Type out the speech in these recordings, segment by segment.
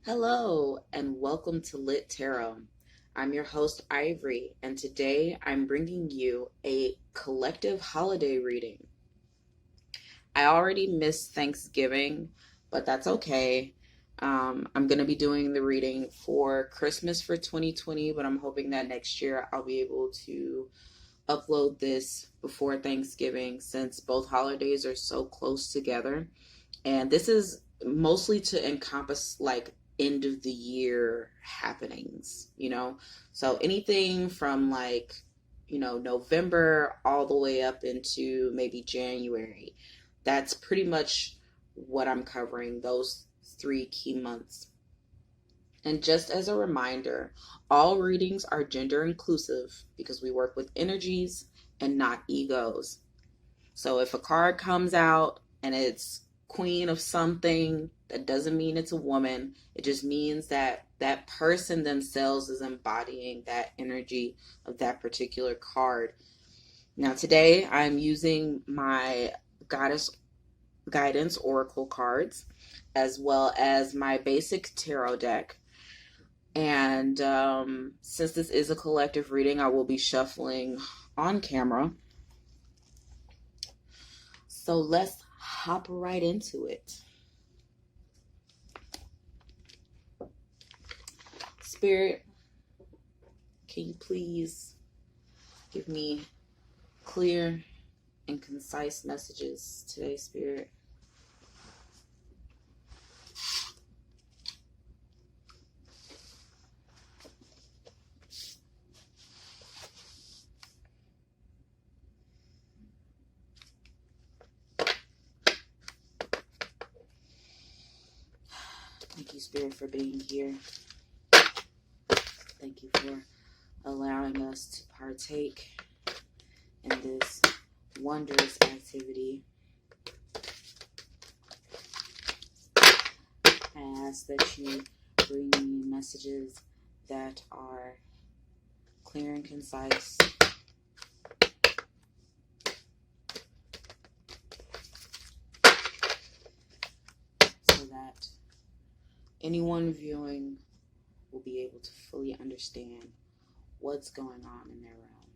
Hello, and welcome to Lit Tarot. I'm your host, Ivory, and today I'm bringing you a collective holiday reading. I already missed Thanksgiving, but that's okay. I'm going to be doing the reading for Christmas for 2020, but I'm hoping that next year I'll be able to upload this before Thanksgiving since both holidays are so close together. And this is mostly to encompass like end of the year happenings. So anything from November all the way up into maybe January. That's pretty much what I'm covering, those 3 key months. And just as a reminder, all readings are gender inclusive because we work with energies and not egos. So if a card comes out and it's queen of something, that doesn't mean it's a woman. It just means that that person themselves is embodying that energy of that particular card. Now today I'm using my Goddess Guidance Oracle cards as well as my basic tarot deck. And since this is a collective reading, I will be shuffling on camera. So let's hop right into it. Spirit, can you please give me clear and concise messages today, Spirit? Thank you, Spirit, for being here. Thank you for allowing us to partake in this wondrous activity. I ask that you bring me messages that are clear and concise, so that anyone viewing will be able to fully understand what's going on in their realm.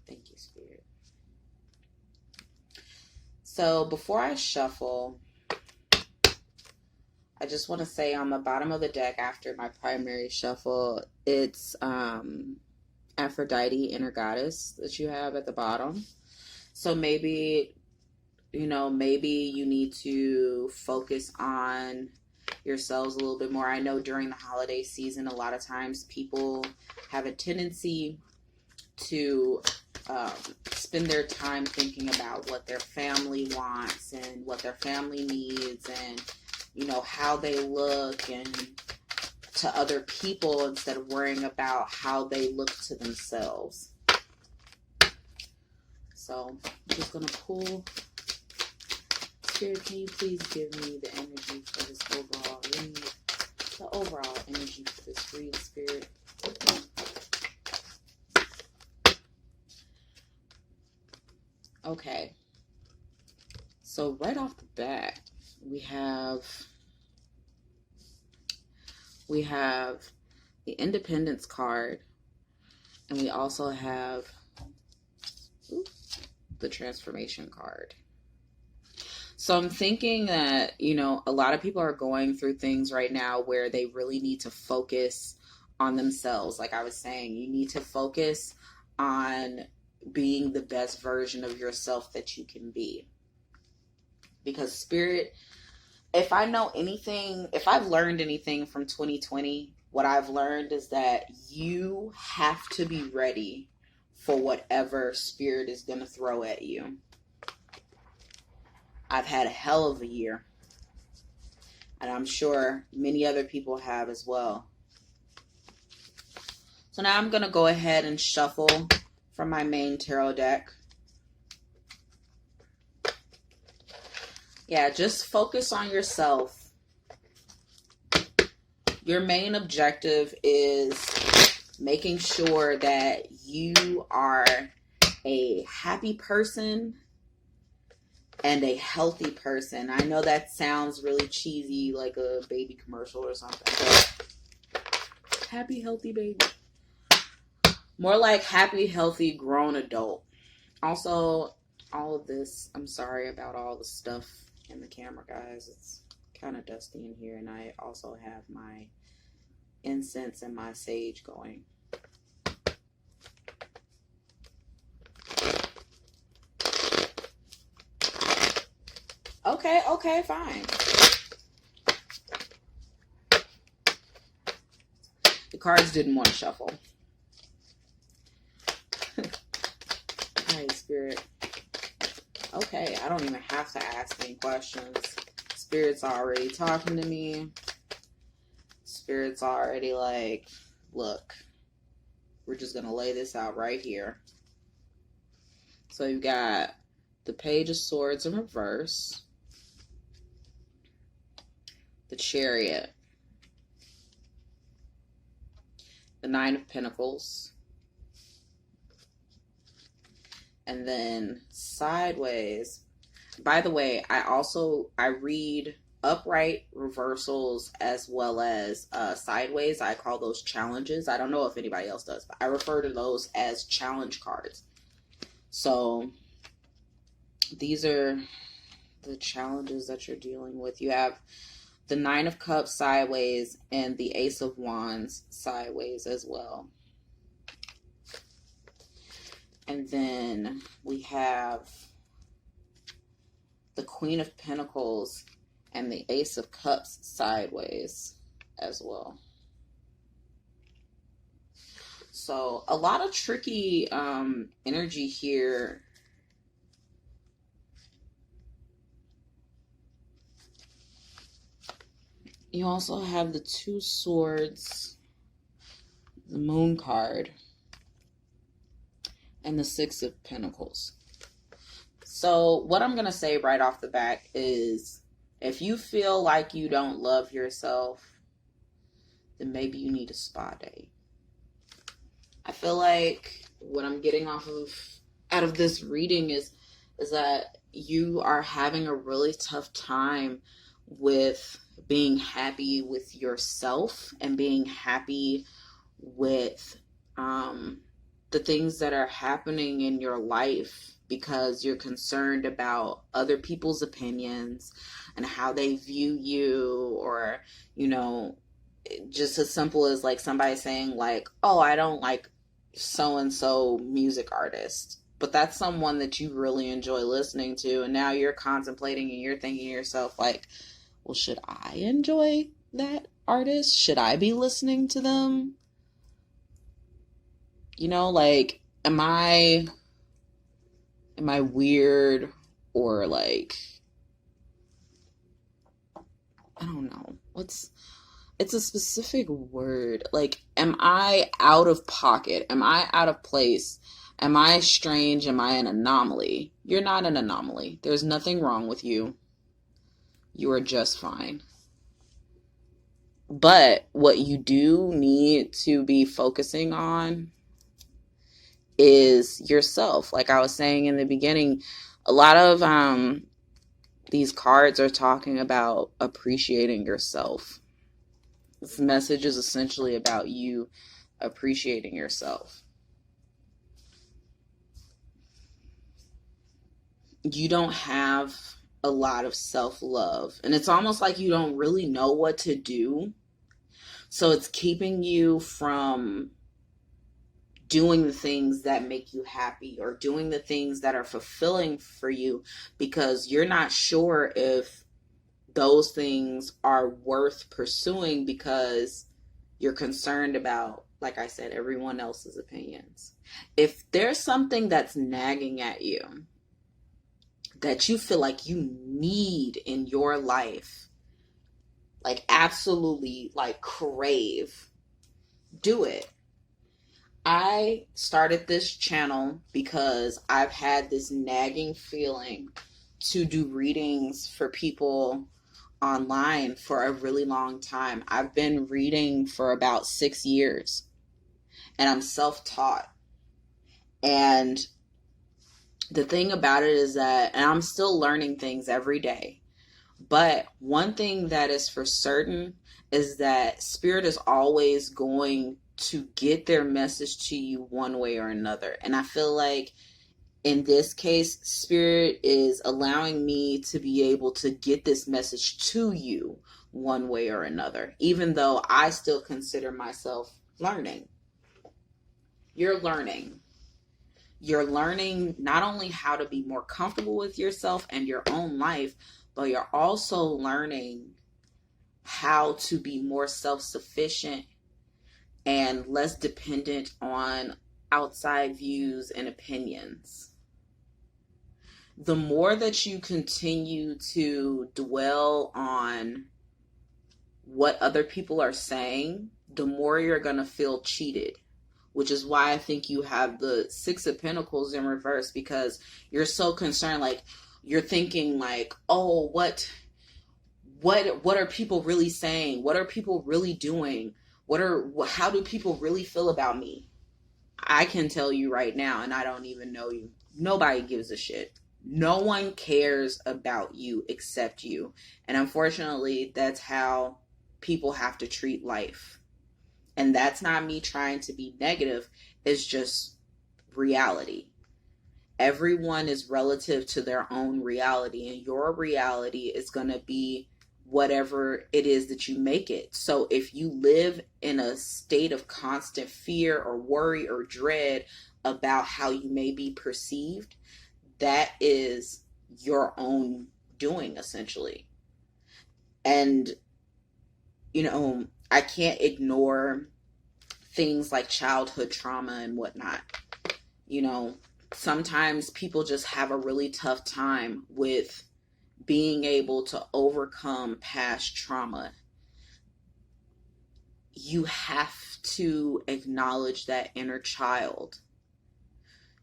Thank you, Spirit. So before I shuffle, I just want to say on the bottom of the deck after my primary shuffle, it's Aphrodite, inner goddess, that you have at the bottom. So maybe you need to focus on yourselves a little bit more. I know during the holiday season, a lot of times people have a tendency to spend their time thinking about what their family wants and what their family needs and how they look and to other people instead of worrying about how they look to themselves. So I'm just going to pull. Spirit, can you please give me the energy for this overall read? The overall energy for this read, Spirit. Okay. So right off the bat, we have the Independence card, and we also have the Transformation card. So I'm thinking that, a lot of people are going through things right now where they really need to focus on themselves. Like I was saying, you need to focus on being the best version of yourself that you can be. Because Spirit, if I've learned anything from 2020, what I've learned is that you have to be ready for whatever Spirit is going to throw at you. I've had a hell of a year, and I'm sure many other people have as well. So now I'm going to go ahead and shuffle from my main tarot deck. Yeah, just focus on yourself. Your main objective is making sure that you are a happy person and a healthy person. I know that sounds really cheesy, like a baby commercial or something, but happy, healthy baby. More like happy, healthy, grown adult. Also, all of this, I'm sorry about all the stuff in the camera, guys. It's kind of dusty in here, and I also have my incense and my sage going. Okay, fine. The cards didn't want to shuffle. Hey, Spirit. Okay, I don't even have to ask any questions. Spirit's already talking to me. Spirit's already like, look, we're just going to lay this out right here. So you got the Page of Swords in reverse, the Chariot, the Nine of Pentacles, and then sideways. By the way, I read upright reversals as well as sideways. I call those challenges. I don't know if anybody else does, but I refer to those as challenge cards. So these are the challenges that you're dealing with. You have the Nine of Cups sideways and the Ace of Wands sideways as well. And then we have the Queen of Pentacles and the Ace of Cups sideways as well. So a lot of tricky energy here. You also have the Two Swords, the Moon card, and the Six of Pentacles. So what I'm going to say right off the bat is, if you feel like you don't love yourself, then maybe you need a spa day. I feel like what I'm getting out of this reading is that you are having a really tough time with being happy with yourself and being happy with the things that are happening in your life, because you're concerned about other people's opinions and how they view you, or, you know, just as simple as like somebody saying like, oh, I don't like so-and-so music artist, but that's someone that you really enjoy listening to, and now you're contemplating and you're thinking to yourself like, well, should I enjoy that artist? Should I be listening to them? You know, like, am I weird, or like, I don't know. It's a specific word. Like, am I out of pocket? Am I out of place? Am I strange? Am I an anomaly? You're not an anomaly. There's nothing wrong with you. You are just fine. But what you do need to be focusing on is yourself. Like I was saying in the beginning, a lot of these cards are talking about appreciating yourself. This message is essentially about you appreciating yourself. You don't have a lot of self-love, and it's almost like you don't really know what to do. So it's keeping you from doing the things that make you happy, or doing the things that are fulfilling for you, because you're not sure if those things are worth pursuing, because you're concerned about, like I said, everyone else's opinions. If there's something that's nagging at you that you feel like you need in your life, like absolutely like crave, do it. I started this channel because I've had this nagging feeling to do readings for people online for a really long time. I've been reading for about 6 years, and I'm self-taught. And The thing about it is that, and I'm still learning things every day, but one thing that is for certain is that spirit is always going to get their message to you one way or another. And I feel like in this case, spirit is allowing me to be able to get this message to you one way or another, even though I still consider myself learning. You're learning. You're learning not only how to be more comfortable with yourself and your own life, but you're also learning how to be more self-sufficient and less dependent on outside views and opinions. The more that you continue to dwell on what other people are saying, the more you're going to feel cheated, which is why I think you have the Six of Pentacles in reverse, because you're so concerned. Like, you're thinking like, oh, what are people really saying? What are people really doing? How do people really feel about me? I can tell you right now, and I don't even know you, nobody gives a shit. No one cares about you except you. And unfortunately, that's how people have to treat life. And that's not me trying to be negative. It's just reality. Everyone is relative to their own reality, and your reality is going to be whatever it is that you make it. So if you live in a state of constant fear or worry or dread about how you may be perceived, that is your own doing, essentially. And, I can't ignore things like childhood trauma and whatnot. Sometimes people just have a really tough time with being able to overcome past trauma. You have to acknowledge that inner child.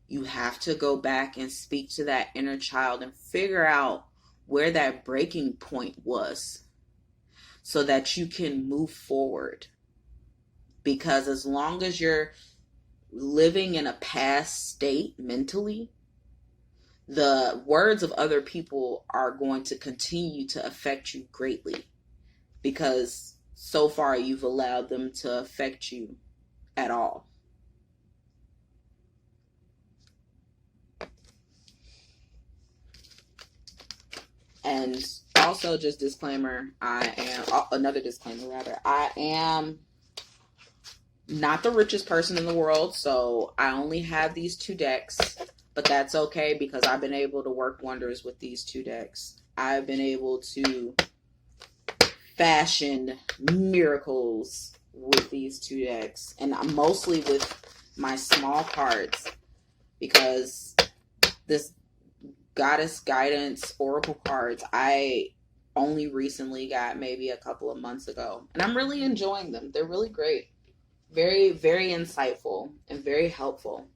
You have to go back and speak to that inner child and figure out where that breaking point was so that you can move forward. Because as long as you're living in a past state mentally, the words of other people are going to continue to affect you greatly, because so far you've allowed them to affect you at all. And also, just another disclaimer, I am not the richest person in the world, so I only have these 2 decks, but that's okay because I've been able to work wonders with these 2 decks. I've been able to fashion miracles with these 2 decks, and I'm mostly with my small cards, because this Goddess Guidance Oracle cards I only recently got, maybe a couple of months ago, and I'm really enjoying them. They're really great. Very, very insightful and very helpful.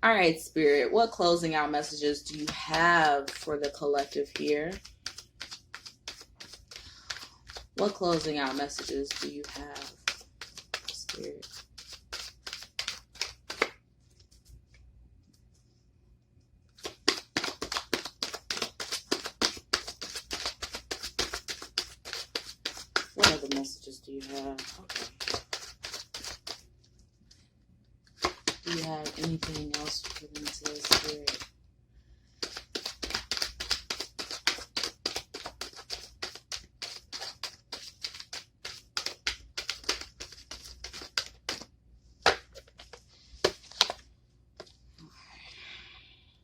All right, Spirit, what closing out messages do you have for the collective here? What closing out messages do you have, Spirit? What other messages do you have? Okay. Do you have anything else for them today, Spirit?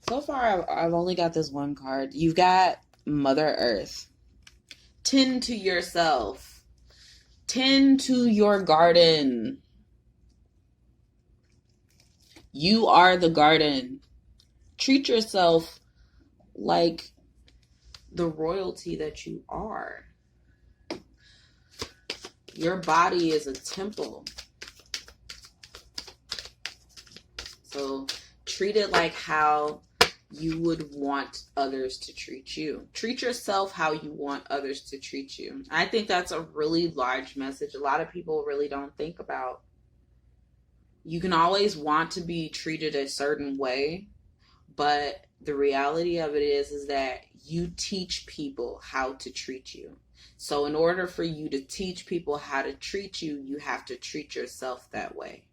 So far, I've only got this one card. You've got Mother Earth. Tend to yourself. Tend to your garden. You are the garden. Treat yourself like the royalty that you are. Your body is a temple. So treat it like how you would want others to treat you. Treat yourself how you want others to treat you. I think that's a really large message. A lot of people really don't think about, You can always want to be treated a certain way, but the reality of it is that you teach people how to treat you. So in order for you to teach people how to treat you, you have to treat yourself that way.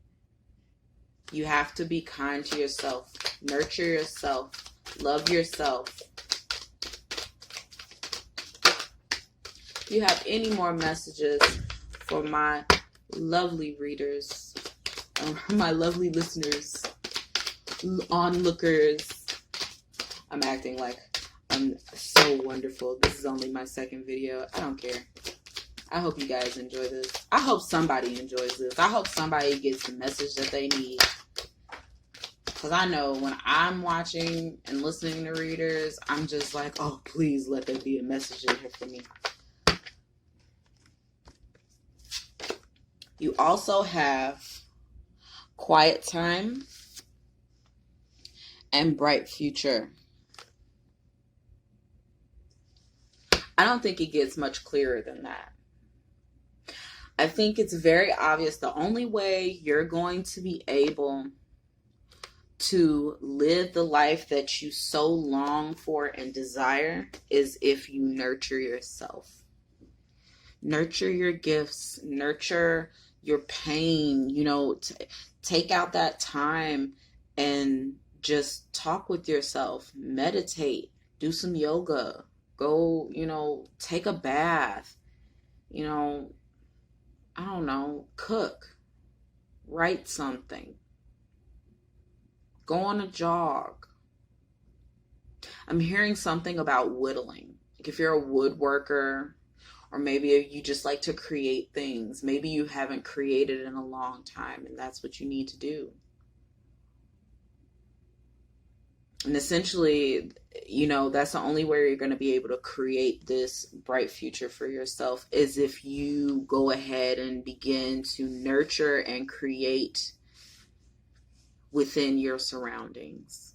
You have to be kind to yourself, nurture yourself, love yourself. If you have any more messages for my lovely readers, my lovely listeners, onlookers, I'm acting like I'm so wonderful. This is only my second video. I don't care. I hope you guys enjoy this. I hope somebody enjoys this. I hope somebody gets the message that they need. Because I know when I'm watching and listening to readers, I'm just like, oh, please let there be a message in here for me. You also have quiet time and bright future. I don't think it gets much clearer than that. I think it's very obvious the only way you're going to be able to live the life that you so long for and desire is if you nurture yourself. Nurture your gifts, nurture your pain, take out that time and just talk with yourself, meditate, do some yoga, go, take a bath, I don't know, cook, write something, go on a jog. I'm hearing something about whittling. Like if you're a woodworker, or maybe you just like to create things. Maybe you haven't created in a long time, and that's what you need to do. And essentially, that's the only way you're going to be able to create this bright future for yourself is if you go ahead and begin to nurture and create within your surroundings.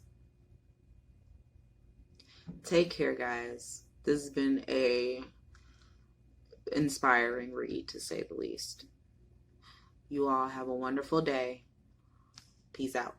Take care, guys. This has been a inspiring read, to say the least. You all have a wonderful day. Peace out.